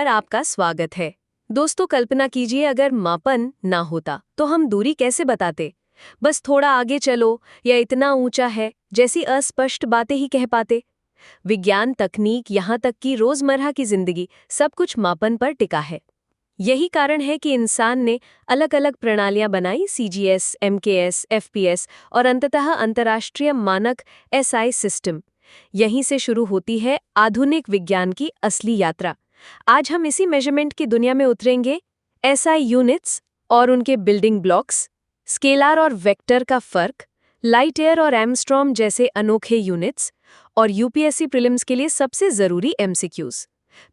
पर आपका स्वागत है। दोस्तों, कल्पना कीजिए अगर मापन ना होता तो हम दूरी कैसे बताते। बस थोड़ा आगे चलो या इतना ऊंचा है जैसी अस्पष्ट बातें ही कह पाते। विज्ञान, तकनीक, यहाँ तक कि रोजमर्रा की जिंदगी, सब कुछ मापन पर टिका है। यही कारण है कि इंसान ने अलग अलग प्रणालियां बनाई, सीजीएस, एमकेएस, एफपीएस और अंततः अंतर्राष्ट्रीय मानक एसआई सिस्टम। यहीं से शुरू होती है आधुनिक विज्ञान की असली यात्रा। आज हम इसी मेजरमेंट की दुनिया में उतरेंगे। एसआई यूनिट्स और उनके बिल्डिंग ब्लॉक्स, स्केलर और वेक्टर का फर्क, लाइट ईयर और एंगस्ट्रॉम जैसे अनोखे यूनिट्स, और यूपीएससी प्रीलिम्स के लिए सबसे जरूरी एमसीक्यूज।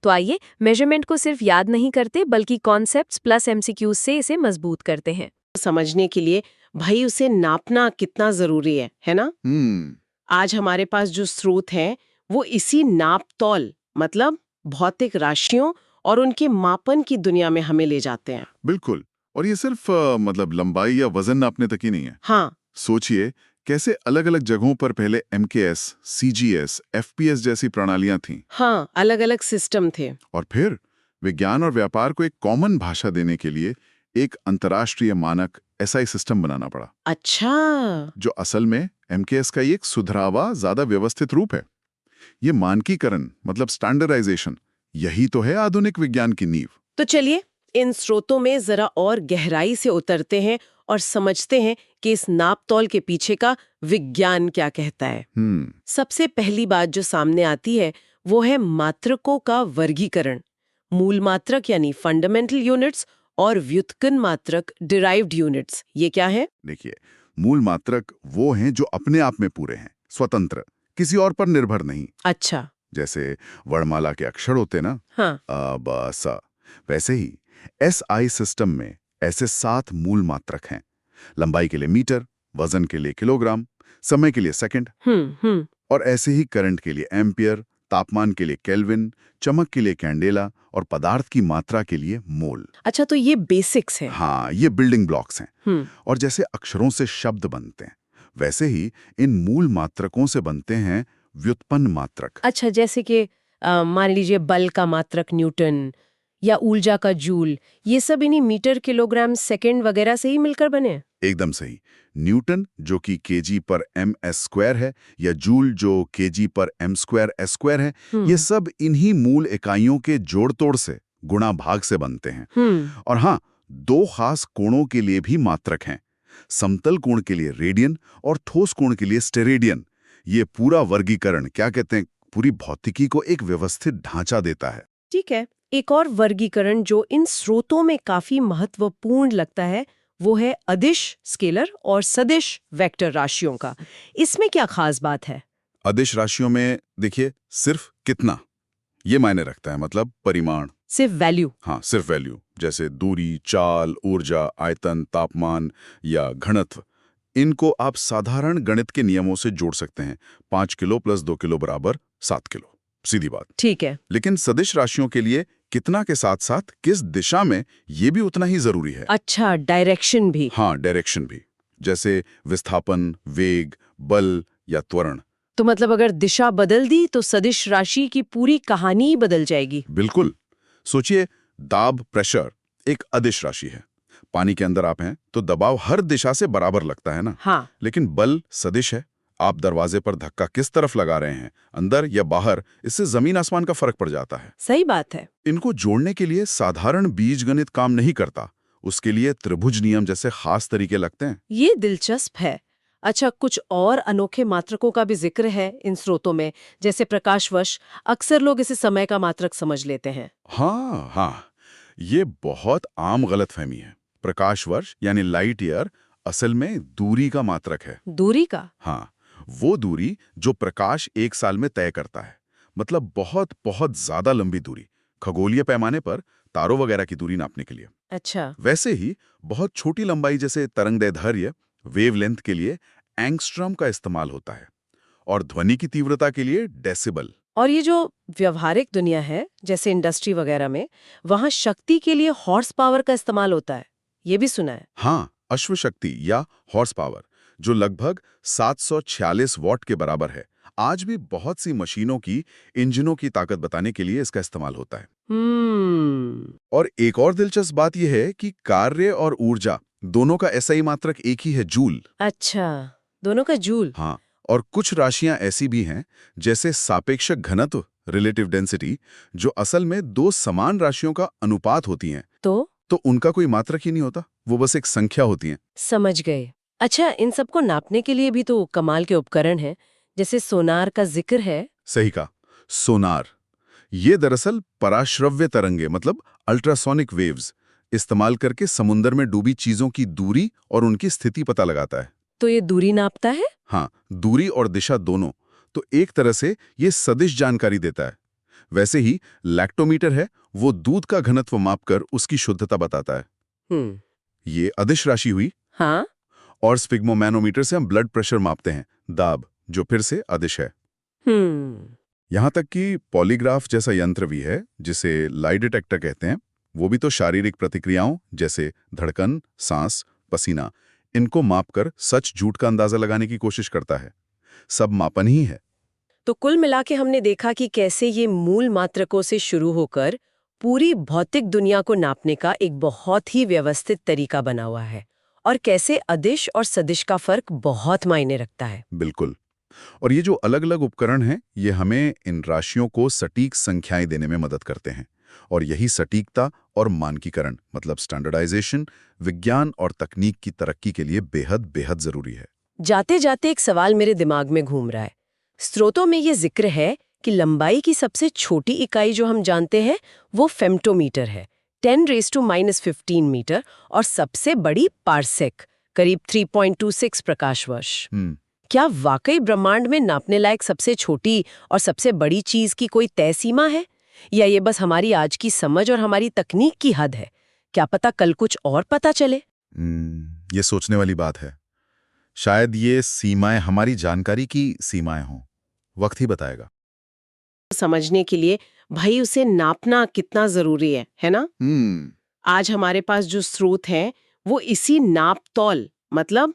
तो आइए मेजरमेंट को सिर्फ याद नहीं करते बल्कि कॉन्सेप्ट्स प्लस एमसीक्यूज से इसे मजबूत करते हैं। समझने के लिए भाई उसे नापना कितना जरूरी है ना? आज हमारे पास जो स्रोत हैं वो इसी नापतौल मतलब भौतिक राशियों और उनके मापन की दुनिया में हमें ले जाते हैं। बिल्कुल। और ये सिर्फ मतलब लंबाई या वजन नापने तक ही नहीं है। हाँ, सोचिए कैसे अलग अलग जगहों पर पहले एमकेएस, सीजीएस, एफपीएस जैसी प्रणालियां थीं। हाँ, अलग अलग सिस्टम थे। और फिर विज्ञान और व्यापार को एक कॉमन भाषा देने के लिए एक अंतर्राष्ट्रीय मानक एसआई सिस्टम बनाना पड़ा। अच्छा, जो असल में एमकेएस का एक सुधरावा, ज्यादा व्यवस्थित रूप है। ये मानकीकरण मतलब स्टैंडर्डाइजेशन, यही तो है आधुनिक विज्ञान की नींव। तो चलिए इन स्रोतों में जरा और गहराई से उतरते हैं और समझते हैं कि इस नापतौल के पीछे का विज्ञान क्या कहता है। सबसे पहली बात जो सामने आती है वो है मात्रकों का वर्गीकरण। मूल मात्रक यानी फंडामेंटल यूनिट्स और व्युत्पन्न मात्रक डिराइव्ड यूनिट्स, ये क्या है? देखिए, मूल मात्रक वो हैं जो अपने आप में पूरे हैं, स्वतंत्र, किसी और पर निर्भर नहीं। अच्छा। जैसे वर्णमाला के अक्षर होते ना, हाँ। अ, ब, स। वैसे ही एसआई सिस्टम में ऐसे 7 मूल मात्रक हैं। लंबाई के लिए मीटर, वजन के लिए किलोग्राम, समय के लिए सेकंड, और ऐसे ही करंट के लिए एम्पियर, तापमान के लिए केल्विन, चमक के लिए कैंडेला और पदार्थ की मात्रा के लिए मोल। अच्छा, तो ये बेसिक्स है। हाँ, ये बिल्डिंग ब्लॉक्स हैं। और जैसे अक्षरों से शब्द बनते हैं, वैसे ही इन मूल मात्रकों से बनते हैं व्युत्पन्न मात्रक। अच्छा, जैसे कि मान लीजिए बल का मात्रक न्यूटन या ऊर्जा का जूल, ये सब इन्हीं मीटर, किलोग्राम, सेकंड वगैरह से ही मिलकर बने हैं। एकदम सही। न्यूटन जो कि केजी पर एम एस स्क्वायर है, या जूल जो केजी पर एम स्क्वायर एस स्क्वायर है, ये सब इन्हीं मूल इकाइयों के जोड़ तोड़ से, गुणा भाग से बनते हैं। और हाँ, 2 खास कोणों के लिए भी मात्रक हैं। समतल कोण के लिए रेडियन और ठोस कोण के लिए स्टेरेडियन। ये पूरा वर्गीकरण, क्या कहते हैं, पूरी भौतिकी को एक व्यवस्थित ढांचा देता है। ठीक है, एक और वर्गीकरण जो इन स्रोतों में काफी महत्वपूर्ण लगता है वो है अदिश स्केलर और सदिश वेक्टर राशियों का। इसमें क्या खास बात है? अदिश राशियों में देखिए, सिर्फ कितना ये मायने रखता है, मतलब परिमाण, सिर्फ वैल्यू। हाँ, सिर्फ वैल्यू, जैसे दूरी, चाल, ऊर्जा, आयतन, तापमान या घनत्व। इनको आप साधारण गणित के नियमों से जोड़ सकते हैं। 5 किलो प्लस 2 किलो बराबर 7 किलो, सीधी बात। ठीक है। लेकिन सदिश राशियों के लिए कितना के साथ साथ किस दिशा में, ये भी उतना ही जरूरी है। अच्छा, डायरेक्शन भी। हाँ, डायरेक्शन भी, जैसे विस्थापन, वेग, बल या त्वरण। तो मतलब अगर दिशा बदल दी तो सदिश राशि की पूरी कहानी ही बदल जाएगी। बिल्कुल। सोचिए, दाब, प्रेशर एक अदिश राशि है। पानी के अंदर आप हैं तो दबाव हर दिशा से बराबर लगता है ना। हाँ। लेकिन बल सदिश है। आप दरवाजे पर धक्का किस तरफ लगा रहे हैं, अंदर या बाहर, इससे जमीन आसमान का फर्क पड़ जाता है। सही बात है। इनको जोड़ने के लिए साधारण बीजगणित काम नहीं करता। उसके लिए त्रिभुज नियम जैसे खास तरीके लगते हैं। ये दिलचस्प है। अच्छा, कुछ और अनोखे मात्रकों का भी जिक्र है इन स्रोतों में, जैसे प्रकाशवर्ष। अक्सर लोग इसे समय का मात्रक समझ लेते हैं। हाँ हाँ, ये बहुत आम गलतफहमी है। प्रकाश वर्ष यानी लाइट ईयर असल में दूरी का मात्रक है। दूरी का? हाँ, वो दूरी जो प्रकाश 1 साल में तय करता है। मतलब बहुत बहुत ज्यादा लंबी दूरी, खगोलीय पैमाने पर तारों वगैरह की दूरी नापने के लिए। अच्छा। वैसे ही बहुत छोटी लंबाई जैसे तरंगदैर्ध्य, वेवलेंथ के लिए एंगस्ट्रॉम का इस्तेमाल होता है, और ध्वनि की तीव्रता के लिए डेसिबल। और ये जो व्यवहारिक दुनिया है, जैसे इंडस्ट्री वगैरह में, वहां शक्ति के लिए हॉर्स पावर का इस्तेमाल होता है, ये भी सुना है। हाँ, अश्व शक्ति या हॉर्स पावर, जो लगभग 746 वॉट के बराबर है। आज भी बहुत सी मशीनों की इंजनों की ताकत बताने के लिए इसका इस्तेमाल होता है। और एक और दिलचस्प बात यह है कि कार्य और ऊर्जा दोनों का SI मात्रक एक ही है, जूल। अच्छा, दोनों का जूल। हाँ, और कुछ राशियां ऐसी भी हैं, जैसे सापेक्षक घनत्व रिलेटिव डेंसिटी, जो असल में दो समान राशियों का अनुपात होती हैं। तो उनका कोई मात्रक ही नहीं होता, वो बस एक संख्या होती हैं। समझ गए। अच्छा, इन सबको नापने के लिए भी तो कमाल के उपकरण हैं, जैसे सोनार का जिक्र है। सही कहा, सोनार। ये दरअसल पराश्रव्य तरंगे मतलब अल्ट्रासोनिक वेव्स इस्तेमाल करके समुद्र में डूबी चीजों की दूरी और उनकी स्थिति पता लगाता है। तो ये दूरी नापता है? हाँ, दूरी और दिशा दोनों। तो एक तरह से ये सदिश जानकारी देता है। वैसे ही लैक्टोमीटर है, वो दूध का घनत्व मापकर उसकी शुद्धता बताता है। ये अदिश राशि हुई। हाँ। और स्फिग्मोमैनोमीटर से हम ब्लड प्रेशर मापते हैं, दाब, जो फिर से अदिश है। यहाँ तक कि पॉलीग्राफ जैसा यंत्र भी है, जिसे लाई डिटेक्टर कहते हैं। वो भी तो शारीरिक प्रतिक्रियाओं जैसे धड़कन, सांस, पसीना, इनको मापकर सच झूठ का अंदाजा लगाने की कोशिश करता है। सब मापन ही है। तो कुल मिला के हमने देखा कि कैसे ये मूल मात्रकों से शुरू होकर पूरी भौतिक दुनिया को नापने का एक बहुत ही व्यवस्थित तरीका बना हुआ है, और कैसे अदिश और सदिश का फर्क बहुत मायने रखता है। बिल्कुल। और ये जो अलग-अलग उपकरण हैं, ये हमें इन राशियों को सटीक संख्याएं देने में मदद करते हैं। और यही सटीकता और मानकीकरण मतलब स्टैंडर्डाइजेशन विज्ञान और तकनीक की तरक्की के लिए बेहद बेहद जरूरी है। जाते जाते एक सवाल मेरे दिमाग में घूम रहा है। स्रोतों में ये जिक्र है कि लंबाई की सबसे छोटी इकाई जो हम जानते हैं वो फेम्टोमीटर है, 10⁻⁻15 मीटर, और सबसे बड़ी पार्सेक, करीब 3.26 प्रकाश वर्ष। क्या वाकई ब्रह्मांड में नापने लायक सबसे छोटी और सबसे बड़ी चीज की कोई तय सीमा है, या ये बस हमारी आज की समझ और हमारी तकनीक की हद है? क्या पता कल कुछ और पता चले। ये सोचने वाली बात है। शायद ये सीमाएं हमारी जानकारी की सीमाएं हों। वक्त ही बताएगा। समझने के लिए भाई उसे नापना कितना जरूरी है ना? आज हमारे पास जो स्रोत हैं वो इसी नाप तौल मतलब